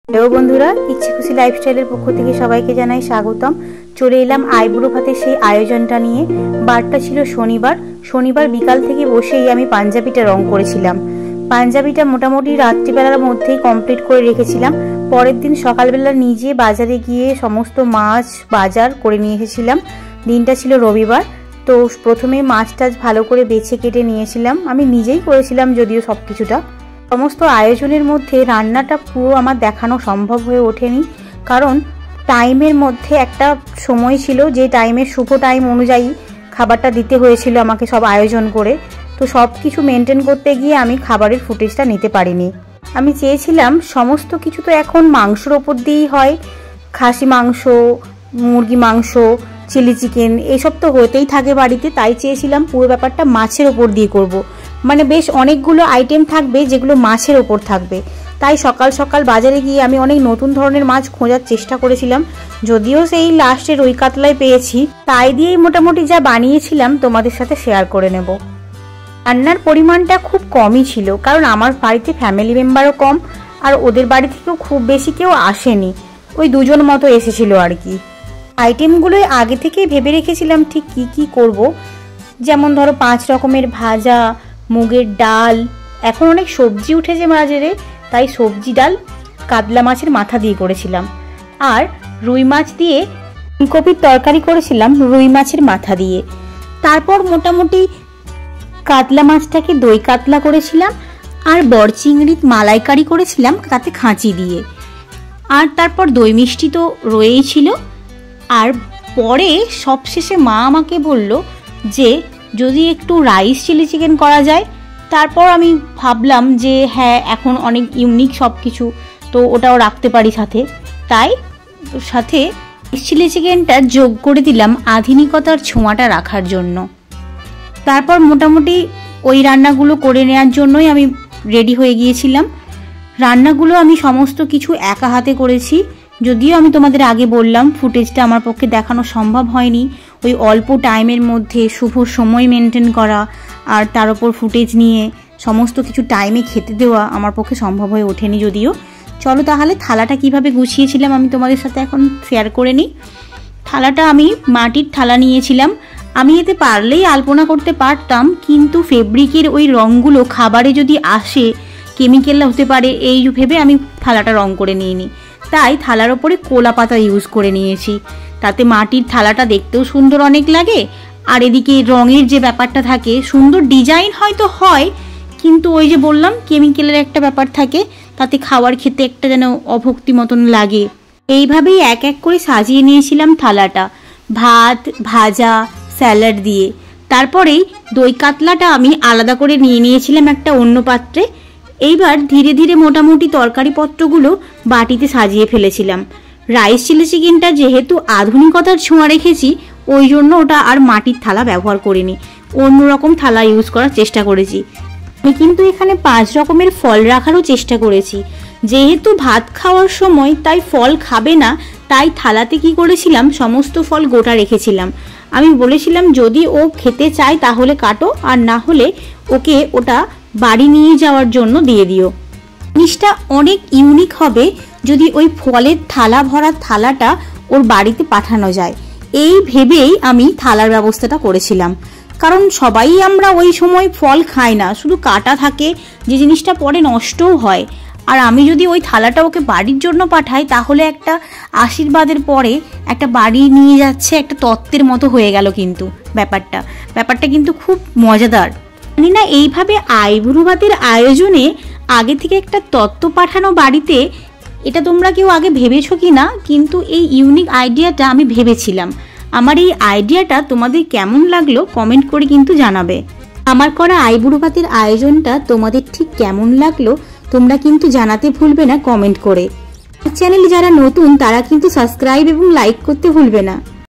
Hello বন্ধুরা, ইচ্ছে খুশি লাইফস্টাইলের পক্ষ থেকে সবাইকে জানাই স্বাগতম। চলে এলাম আইবুড়ো ভাতের সেই আয়োজনটা নিয়ে। বারটা ছিল শনিবার বিকাল থেকে বসেই আমি পাঞ্জাবিটা রং করেছিলাম। পাঞ্জাবিটা মোটামুটি রাত্রিবেলার মধ্যেই কমপ্লিট করে রেখেছিলাম। পরের দিন সকালবেলা নিজে বাজারে গিয়ে সমস্ত মাছ বাজার করে নিয়ে এসেছিলাম। দিনটা ছিল রবিবার, তো প্রথমে মাছ টাছ ভালো করে বেছে কেটে নিয়েছিলাম। আমি নিজেই করেছিলাম যদিও সব কিছুটা। সমস্ত আয়োজনের মধ্যে রান্নাটা পুরো আমার দেখানো সম্ভব হয়ে ওঠেনি, কারণ টাইমের মধ্যে একটা সময় ছিল যে টাইমের শুভ টাইম অনুযায়ী খাবারটা দিতে হয়েছিল আমাকে সব আয়োজন করে। তো সব কিছু মেনটেন করতে গিয়ে আমি খাবারের ফুটেজটা নিতে পারিনি। আমি চেয়েছিলাম সমস্ত কিছু তো এখন মাংসর ওপর দিয়েই হয়, খাসি মাংস, মুরগি মাংস, চিলি চিকেন এইসব তো হতেই থাকে বাড়িতে। তাই চেয়েছিলাম পুরো ব্যাপারটা মাছের ওপর দিয়ে করব, মানে বেশ অনেকগুলো আইটেম থাকবে যেগুলো মাছের ওপর থাকবে। তাই সকাল সকাল বাজারে গিয়ে আমি অনেক নতুন ধরনের মাছ খোঁজার চেষ্টা করেছিলাম, যদিও সেই লাস্টে রুই কাতলাই পেয়েছি। তাই দিয়েই মোটামুটি যা বানিয়েছিলাম তোমাদের সাথে শেয়ার করে নেব। রান্নার পরিমাণটা খুব কমই ছিল, কারণ আমার বাড়িতে ফ্যামিলি মেম্বারও কম, আর ওদের বাড়ি থেকেও খুব বেশি কেউ আসেনি, ওই দুজন মতো এসেছিল আর কি। আইটেমগুলোই আগে থেকেই ভেবে রেখেছিলাম ঠিক কি কি করব, যেমন ধরো 5 রকমের ভাজা, মুগের ডাল, এখন অনেক সবজি উঠেছে বাজারে, তাই সবজি ডাল কাতলা মাছের মাথা দিয়ে করেছিলাম, আর রুই মাছ দিয়ে ফুলকপির তরকারি করেছিলাম রুই মাছের মাথা দিয়ে। তারপর মোটামুটি কাতলা মাছটাকে দই কাতলা করেছিলাম, আর বড় চিংড়ির মালাইকারি করেছিলাম তাতে খাঁচি দিয়ে। আর তারপর দই মিষ্টি তো রয়েই ছিল। আর পরে সবশেষে মা আমাকে বলল যে যদি একটু রাইস চিলি চিকেন করা যায়। তারপর আমি ভাবলাম যে হ্যাঁ, এখন অনেক ইউনিক সব কিছু, তো ওটাও রাখতে পারি সাথে। তাই সাথে চিলি চিকেনটা যোগ করে দিলাম আধুনিকতার ছোঁয়াটা রাখার জন্য। তারপর মোটামুটি ওই রান্নাগুলো করে নেওয়ার জন্যই আমি রেডি হয়ে গিয়েছিলাম। রান্নাগুলো আমি সমস্ত কিছু একা হাতে করেছি, যদিও আমি তোমাদের আগে বললাম ফুটেজটা আমার পক্ষে দেখানো সম্ভব হয়নি। ওই অল্প টাইমের মধ্যে শুভ সময় মেনটেন করা আর তার উপর ফুটেজ নিয়ে সমস্ত কিছু টাইমে খেতে দেওয়া আমার পক্ষে সম্ভব হয়ে ওঠেনি যদিও। চলো তাহলে থালাটা কিভাবে গুছিয়েছিলাম আমি তোমাদের সাথে এখন শেয়ার করে নিই। থালাটা আমি মাটির থালা নিয়েছিলাম। আমি এতে পারলেই আলপনা করতে পারতাম, কিন্তু ফেব্রিকের ওই রঙগুলো খাবারে যদি আসে কেমিক্যাল হতে পারে এই ভেবে আমি থালাটা রং করে নিইনি। তাই থালার ওপরে কোলা পাতা ইউজ করে নিয়েছি, তাতে মাটির থালাটা দেখতেও সুন্দর অনেক লাগে। আর এদিকে রঙের যে ব্যাপারটা থাকে, সুন্দর ডিজাইন হয়তো হয়, কিন্তু ওই যে বললাম কেমিক্যালের একটা ব্যাপার থাকে, তাতে খাবার খেতে একটা যেন অভক্তি মতন লাগে। এইভাবেই এক এক করে সাজিয়ে নিয়েছিলাম থালাটা, ভাত, ভাজা, স্যালাড দিয়ে। তারপরেই দই কাতলাটা আমি আলাদা করে নিয়ে নিয়েছিলাম একটা অন্য পাত্রে। এইবার ধীরে ধীরে মোটামুটি তরকারিপত্রগুলো বাটিতে সাজিয়ে ফেলেছিলাম। রাইস চিলি চিকেনটা যেহেতু আধুনিকতার ছোঁয়া রেখেছি, ওই জন্য ওটা আর মাটির থালা ব্যবহার করিনি, অন্যরকম থালা ইউজ করার চেষ্টা করেছি। আমি কিন্তু এখানে 5 রকমের ফল রাখারও চেষ্টা করেছি, যেহেতু ভাত খাওয়ার সময় তাই ফল খাবে না, তাই থালাতে কি করেছিলাম সমস্ত ফল গোটা রেখেছিলাম। আমি বলেছিলাম যদি ও খেতে চায় তাহলে কাটো, আর না হলে ওকে ওটা বাড়ি নিয়ে যাওয়ার জন্য দিয়ে দিও। জিনিসটা অনেক ইউনিক হবে যদি ওই ফলের থালা ভরা থালাটা ওর বাড়িতে পাঠানো যায়, এই ভেবেই আমি থালার ব্যবস্থাটা করেছিলাম। কারণ সবাই আমরা ওই সময় ফল খাই না, শুধু কাটা থাকে, যে জিনিসটা পরে নষ্টও হয়। আর আমি যদি ওই থালাটা ওকে বাড়ির জন্য পাঠাই, তাহলে একটা আশীর্বাদের পরে একটা বাড়ি নিয়ে যাচ্ছে একটা তত্ত্বের মতো হয়ে গেল। কিন্তু ব্যাপারটা কিন্তু খুব মজাদার। জানি না এইভাবে আইবুড়ো ভাতের আয়োজনে আগে থেকে একটা তত্ত্ব পাঠানো বাড়িতে, এটা তোমরা কেউ আগে ভেবেছো কি না, কিন্তু এই ইউনিক আইডিয়াটা আমি ভেবেছিলাম। আমার এই আইডিয়াটা তোমাদের কেমন লাগলো কমেন্ট করে কিন্তু জানাবে। আমার করা আইবুড়ো ভাতের আয়োজনটা তোমাদের ঠিক কেমন লাগলো তোমরা কিন্তু জানাতে ভুলবে না কমেন্ট করে। চ্যানেলে যারা নতুন তারা কিন্তু সাবস্ক্রাইব এবং লাইক করতে ভুলবে না।